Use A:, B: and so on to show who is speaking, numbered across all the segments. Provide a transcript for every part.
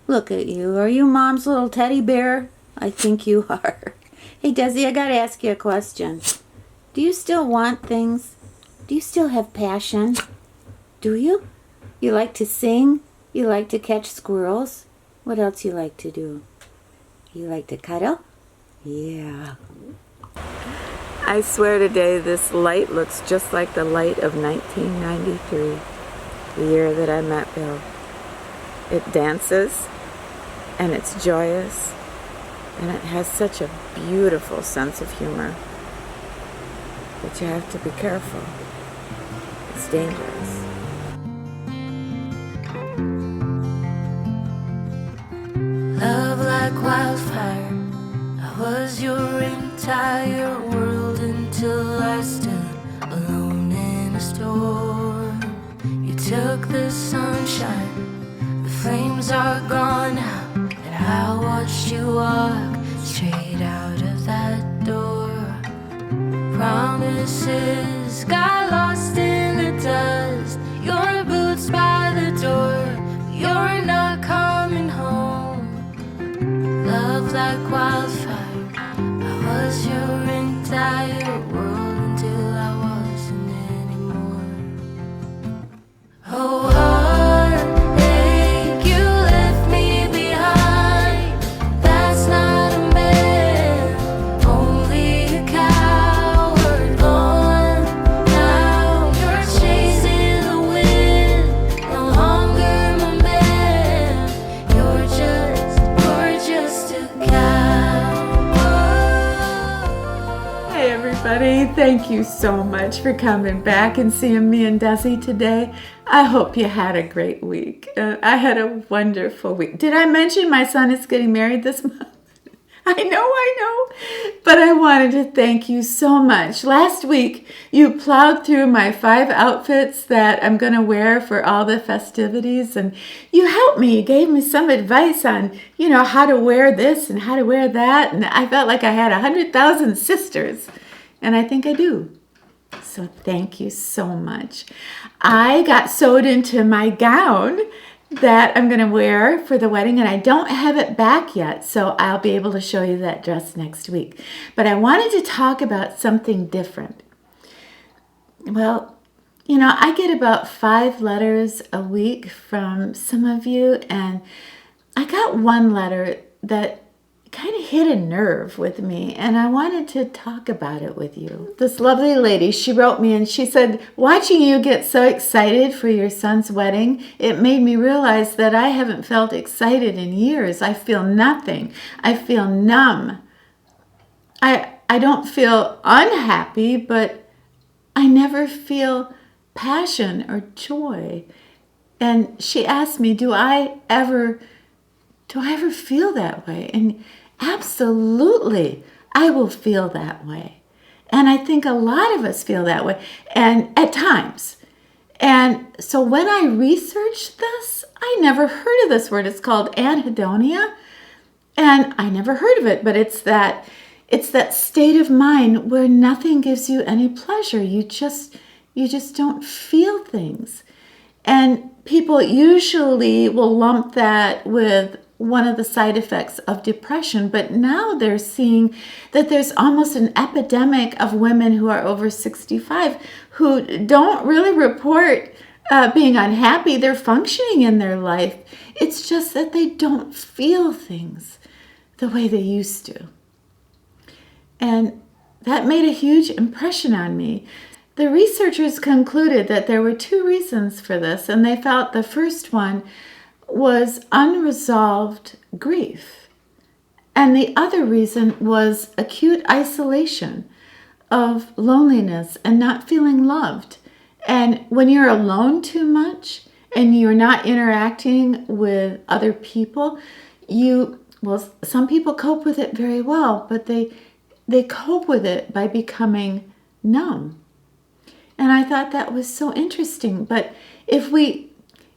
A: Look at you. Are you Mom's little teddy bear? I think you are. Hey, Desi, I gotta ask you a question. Do you still want things? Do you still have passion? Do you? You like to sing? You like to catch squirrels? What else you like to do? You like to cuddle? Yeah. I swear today this light looks just like the light of 1993, the year that I met Bill. It dances, and it's joyous, and it has such a beautiful sense of humor. But you have to be careful. It's dangerous.
B: Love like wildfire, I was your entire world until I stood alone in a storm. You took the sunshine, the flames are gone now, and I watched you walk straight out of that door. Promises got lost in the dust, your boots by the door, you're not coming home. Love like wildfire, I was your entire world until I wasn't anymore. Oh, heartache, you left me behind. That's not a man, only a coward. Gone now, you're chasing the wind. No longer my man, you're just a coward.
C: Hey everybody, thank you so much for coming back and seeing me and Desi today. I hope you had a great week. I had a wonderful week. Did I mention my son is getting married this month? I know. But I wanted to thank you so much. Last week, you plowed through my 5 outfits that I'm going to wear for all the festivities, and you helped me. You gave me some advice on, how to wear this and how to wear that, and I felt like I had 100,000 sisters, and I think I do. So thank you so much. I got sewed into my gown that I'm going to wear for the wedding, and I don't have it back yet, so I'll be able to show you that dress next week. But I wanted to talk about something different. Well, I get about 5 letters a week from some of you, and I got one letter that kind of hit a nerve with me, and I wanted to talk about it with you. This lovely lady, she wrote me and she said, watching you get so excited for your son's wedding, it made me realize that I haven't felt excited in years. I feel nothing. I feel numb. I don't feel unhappy, but I never feel passion or joy. And she asked me, do I ever feel that way? And absolutely, I will feel that way. And I think a lot of us feel that way, and at times. And so when I researched this, I never heard of this word. It's called anhedonia, and I never heard of it, but it's that state of mind where nothing gives you any pleasure. You just don't feel things. And people usually will lump that with one of the side effects of depression, but now they're seeing that there's almost an epidemic of women who are over 65 who don't really report being unhappy. They're functioning in their life. It's just that they don't feel things the way they used to. And that made a huge impression on me. The researchers concluded that there were 2 reasons for this, and they felt the first one was unresolved grief. And the other reason was acute isolation of loneliness and not feeling loved. And when you're alone too much and you're not interacting with other people, some people cope with it very well, but they cope with it by becoming numb. And I thought that was so interesting. But if we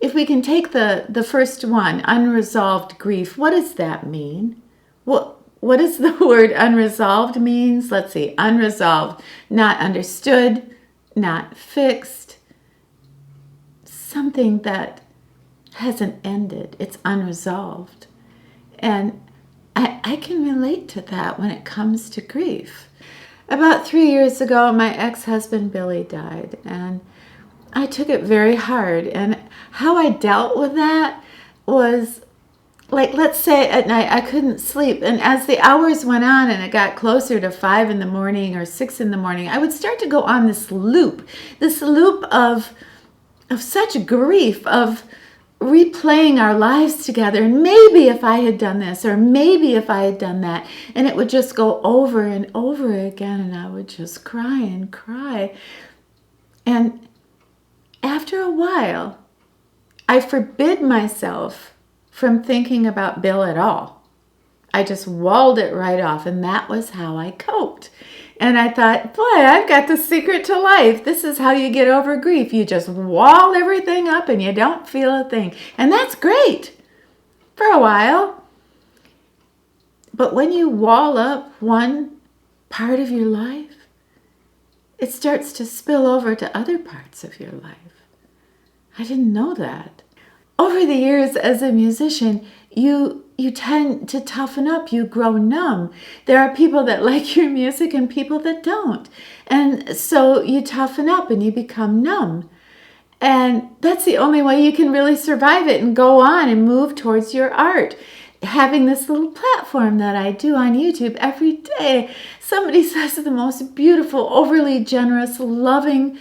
C: can take the first one, unresolved grief, what does that mean? What does the word unresolved means? Let's see, unresolved, not understood, not fixed, something that hasn't ended. It's unresolved. And I can relate to that when it comes to grief. About 3 years ago, my ex-husband Billy died, and I took it very hard. And how I dealt with that was, like, let's say at night I couldn't sleep, and as the hours went on and it got closer to 5 in the morning or 6 in the morning, I would start to go on this loop of such grief, of replaying our lives together, and maybe if I had done this, or maybe if I had done that, and it would just go over and over again, and I would just cry and cry. And after a while, I forbid myself from thinking about Bill at all. I just walled it right off, and that was how I coped. And I thought, boy, I've got the secret to life. This is how you get over grief. You just wall everything up and you don't feel a thing. And that's great for a while. But when you wall up one part of your life, it starts to spill over to other parts of your life. I didn't know that. Over the years as a musician, you tend to toughen up. You grow numb. There are people that like your music and people that don't. And so you toughen up and you become numb. And that's the only way you can really survive it and go on and move towards your art. Having this little platform that I do on YouTube every day, somebody says the most beautiful, overly generous, loving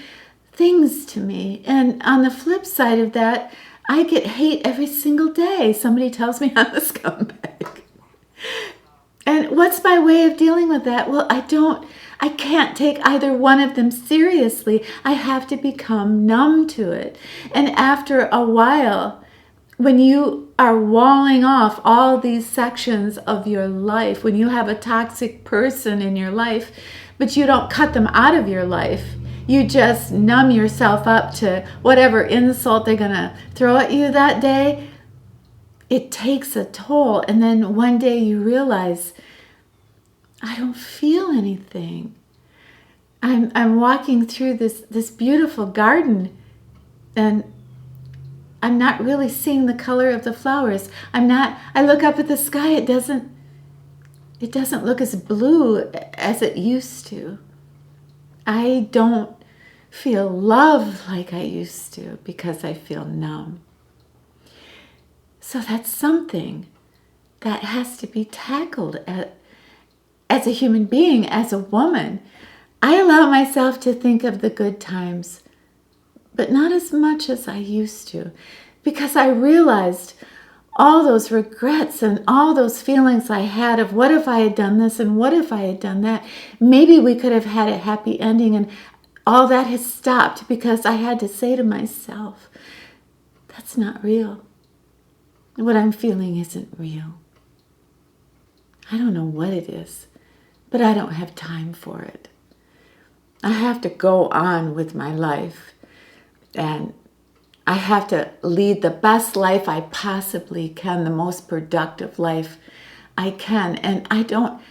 C: things to me. And on the flip side of that, I get hate every single day. Somebody tells me I'm a scumbag. And what's my way of dealing with that? Well, I can't take either one of them seriously. I have to become numb to it. And after a while, when you are walling off all these sections of your life, when you have a toxic person in your life, but you don't cut them out of your life, you just numb yourself up to whatever insult they're going to throw at you that day, it takes a toll. And then one day you realize, I don't feel anything. I'm walking through this beautiful garden, and I'm not really seeing the color of the flowers. I look up at the sky, it doesn't look as blue as it used to. I don't feel love like I used to because I feel numb. So that's something that has to be tackled as a human being, as a woman. I allow myself to think of the good times, but not as much as I used to, because I realized all those regrets and all those feelings I had of what if I had done this and what if I had done that. Maybe we could have had a happy ending, and all that has stopped because I had to say to myself, that's not real. What I'm feeling isn't real. I don't know what it is, but I don't have time for it. I have to go on with my life, and I have to lead the best life I possibly can, the most productive life I can. And I don't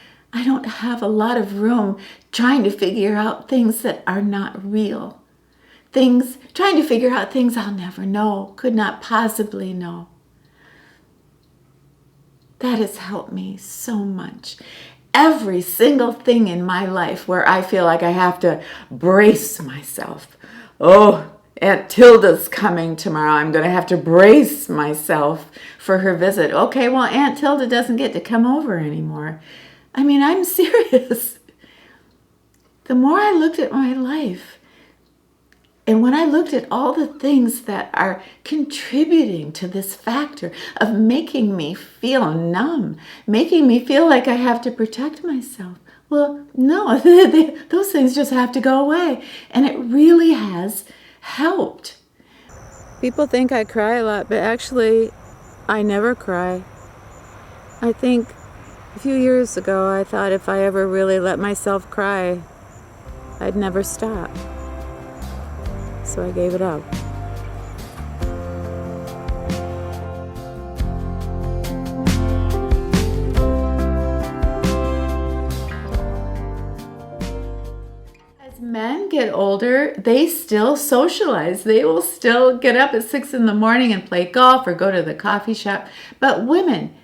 C: have a lot of room trying to figure out things that are not real. Trying to figure out things I'll never know, could not possibly know. That has helped me so much. Every single thing in my life where I feel like I have to brace myself. Oh, Aunt Tilda's coming tomorrow. I'm going to have to brace myself for her visit. Okay, well, Aunt Tilda doesn't get to come over anymore. I mean, I'm serious. The more I looked at my life, and when I looked at all the things that are contributing to this factor of making me feel numb, making me feel like I have to protect myself, well, no, those things just have to go away. And it really has helped. People think I cry a lot, but actually, I never cry. I think a few years ago, I thought if I ever really let myself cry, I'd never stop. So I gave it up. As men get older, they still socialize. They will still get up at 6 in the morning and play golf or go to the coffee shop. But women,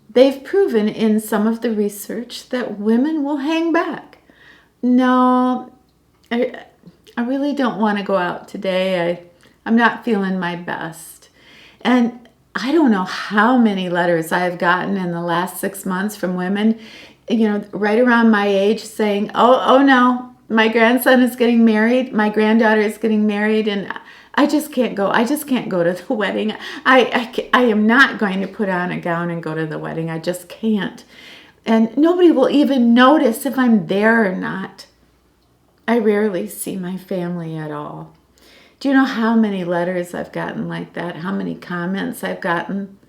C: they've proven in some of the research that women will hang back. No, I really don't want to go out today. I'm not feeling my best. And I don't know how many letters I've gotten in the last 6 months from women, right around my age saying, oh no, my grandson is getting married, my granddaughter is getting married, and I just can't go. I just can't go to the wedding. I am not going to put on a gown and go to the wedding. I just can't. And nobody will even notice if I'm there or not. I rarely see my family at all. Do you know how many letters I've gotten like that? How many comments I've gotten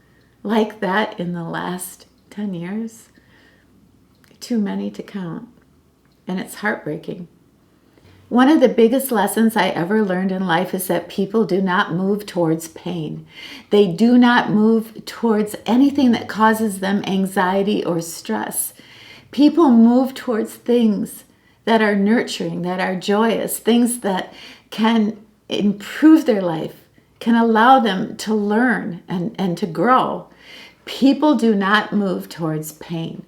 C: like that in the last 10 years? Too many to count. And it's heartbreaking. One of the biggest lessons I ever learned in life is that people do not move towards pain. They do not move towards anything that causes them anxiety or stress. People move towards things that are nurturing, that are joyous, things that can improve their life, can allow them to learn and to grow. People do not move towards pain.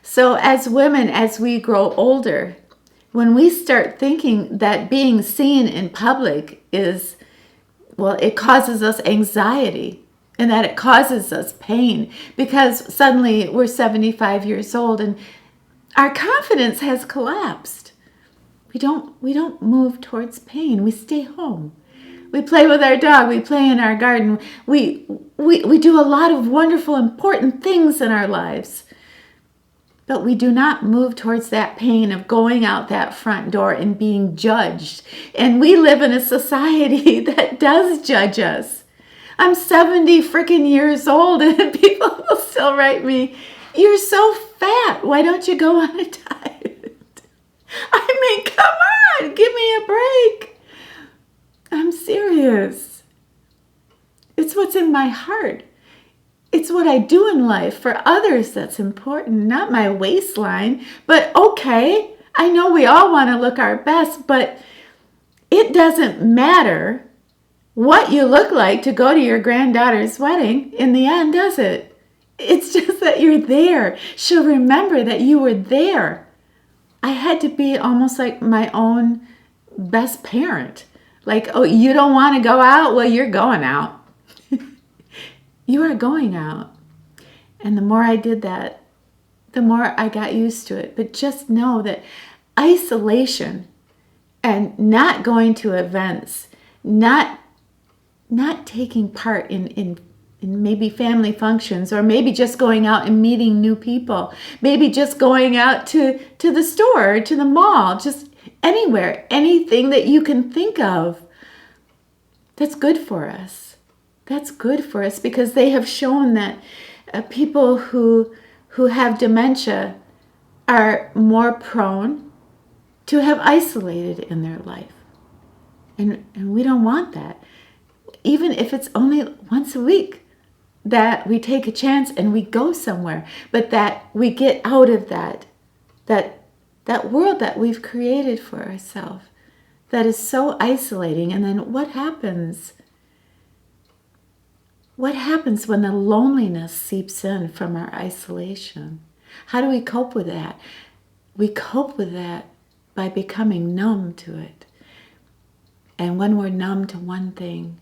C: So as women, as we grow older, when we start thinking that being seen in public it causes us anxiety and that it causes us pain because suddenly we're 75 years old and our confidence has collapsed. We don't move towards pain. We stay home. We play with our dog. We play in our garden. We do a lot of wonderful, important things in our lives. But we do not move towards that pain of going out that front door and being judged. And we live in a society that does judge us. I'm 70 freaking years old and people will still write me, "You're so fat. Why don't you go on a diet?" I mean, come on, give me a break. I'm serious. It's what's in my heart. It's what I do in life for others that's important, not my waistline. But okay, I know we all want to look our best, but it doesn't matter what you look like to go to your granddaughter's wedding in the end, does it? It's just that you're there. She'll remember that you were there. I had to be almost like my own best parent. Like, oh, you don't want to go out? Well, you're going out. You are going out. And the more I did that, the more I got used to it. But just know that isolation and not going to events, not taking part in maybe family functions, or maybe just going out and meeting new people, maybe just going out to the store, or to the mall, just anywhere, anything that you can think of. That's good for us. That's good for us because they have shown that people who have dementia are more prone to have isolated in their life. And we don't want that. Even if it's only once a week that we take a chance and we go somewhere, but that we get out of that world that we've created for ourselves that is so isolating. And then what happens? What happens when the loneliness seeps in from our isolation? How do we cope with that? We cope with that by becoming numb to it. And when we're numb to one thing,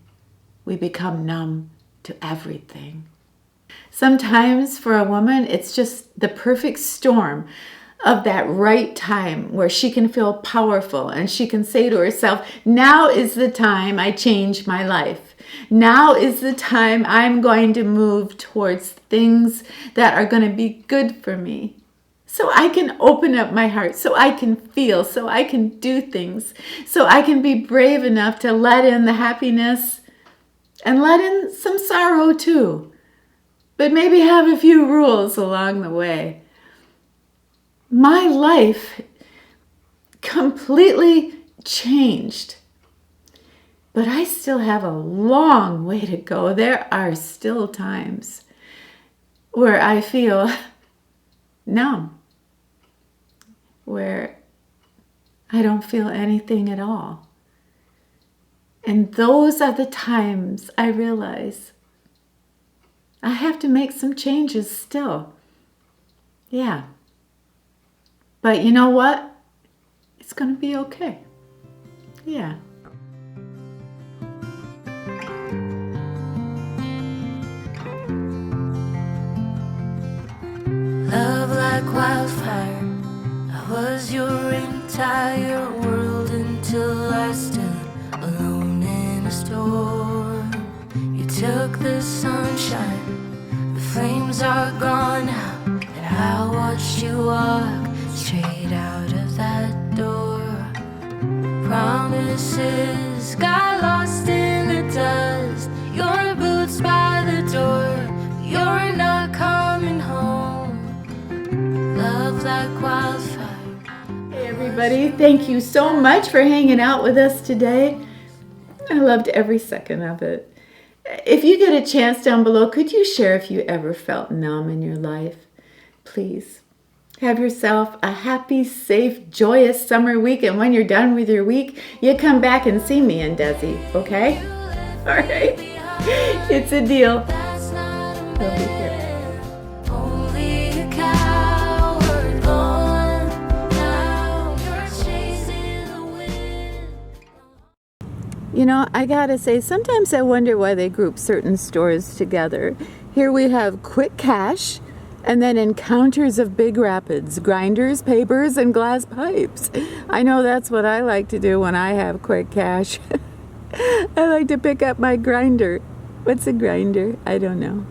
C: we become numb to everything. Sometimes for a woman, it's just the perfect storm of that right time where she can feel powerful and she can say to herself, now is the time I change my life. Now is the time I'm going to move towards things that are going to be good for me. So I can open up my heart, so I can feel, so I can do things, so I can be brave enough to let in the happiness and let in some sorrow too. But maybe have a few rules along the way. My life completely changed. But I still have a long way to go. There are still times where I feel numb, where I don't feel anything at all. And those are the times I realize I have to make some changes still. Yeah. But you know what? It's going to be okay. Yeah.
B: Love like wildfire, I was your entire world until I stood alone in a storm. You took the sunshine, the flames are gone now, and I watched you walk straight out of that door. Promises got lost in the dust, your boots by the door, you're not coming home. Love like wildfire.
C: Hey everybody, thank you so much for hanging out with us today. I loved every second of it. If you get a chance down below, could you share if you ever felt numb in your life? Please. Have yourself a happy, safe, joyous summer week, and when you're done with your week, you come back and see me and Desi, okay? All right? It's a deal. We'll be here. You know, I gotta say, sometimes I wonder why they group certain stores together. Here we have Quick Cash, and then Encounters of Big Rapids, grinders, papers, and glass pipes. I know that's what I like to do when I have Quick Cash. I like to pick up my grinder. What's a grinder? I don't know.